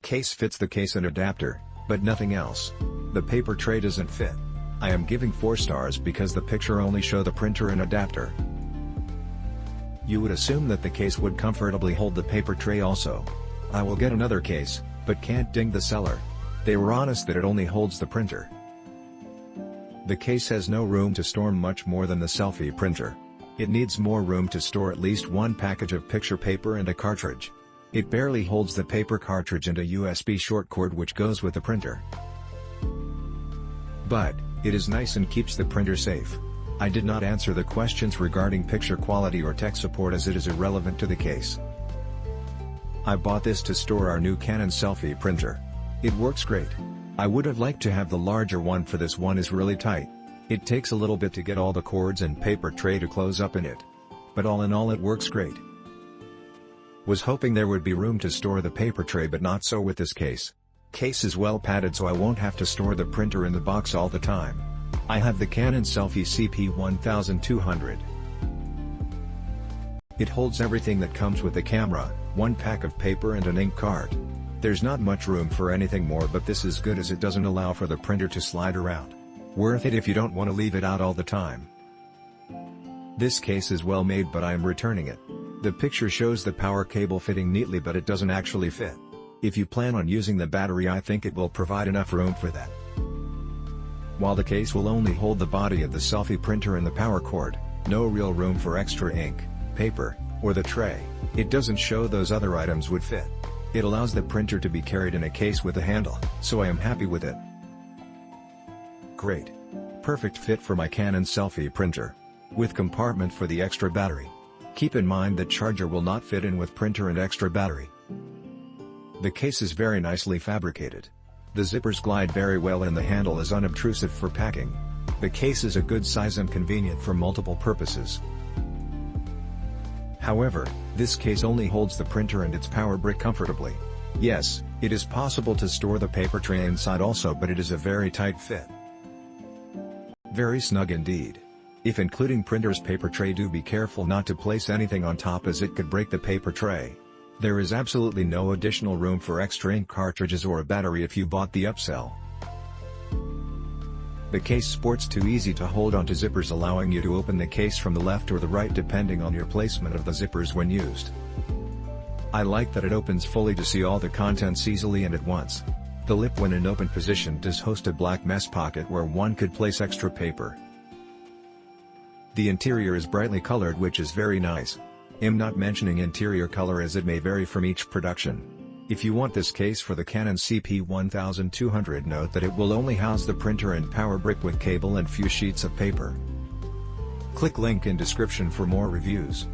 Case fits the case and adapter, but nothing else. The paper tray doesn't fit. I am giving 4 stars because the picture only show the printer and adapter. You would assume that the case would comfortably hold the paper tray also. I will get another case, but can't ding the seller. They were honest that it only holds the printer. The case has no room to store much more than the Selphy printer. It needs more room to store at least one package of picture paper and a cartridge. It barely holds the paper cartridge and a USB short cord which goes with the printer. But it is nice and keeps the printer safe. I did not answer the questions regarding picture quality or tech support as it is irrelevant to the case. I bought this to store our new Canon Selphy printer. It works great. I would have liked to have the larger one, for this one is really tight. It takes a little bit to get all the cords and paper tray to close up in it. But all in all it works great. Was hoping there would be room to store the paper tray, but not so with this case. Case is well padded so I won't have to store the printer in the box all the time. I have the Canon Selphy CP1300. It holds everything that comes with the camera, one pack of paper and an ink cart. There's not much room for anything more, but this is good as it doesn't allow for the printer to slide around. Worth it if you don't want to leave it out all the time. This case is well made, but I am returning it. The picture shows the power cable fitting neatly, but it doesn't actually fit. If you plan on using the battery, I think it will provide enough room for that. While the case will only hold the body of the Selphy printer and the power cord, no real room for extra ink, paper, or the tray, it doesn't show those other items would fit. It allows the printer to be carried in a case with a handle, so I am happy with it. Great. Perfect fit for my Canon Selphy printer. With compartment for the extra battery. Keep in mind that charger will not fit in with printer and extra battery. The case is very nicely fabricated. The zippers glide very well and the handle is unobtrusive for packing. The case is a good size and convenient for multiple purposes. However, this case only holds the printer and its power brick comfortably. Yes, it is possible to store the paper tray inside also, but it is a very tight fit. Very snug indeed. If including printer's paper tray, do be careful not to place anything on top as it could break the paper tray. There is absolutely no additional room for extra ink cartridges or a battery if you bought the upsell. The case sports 2 easy to hold onto zippers, allowing you to open the case from the left or the right depending on your placement of the zippers when used. I like that it opens fully to see all the contents easily and at once. The lip when in open position does host a black mesh pocket where one could place extra paper. The interior is brightly colored, which is very nice. I'm not mentioning interior color as it may vary from each production. If you want this case for the Canon CP1200, note that it will only house the printer and power brick with cable and few sheets of paper. Click link in description for more reviews.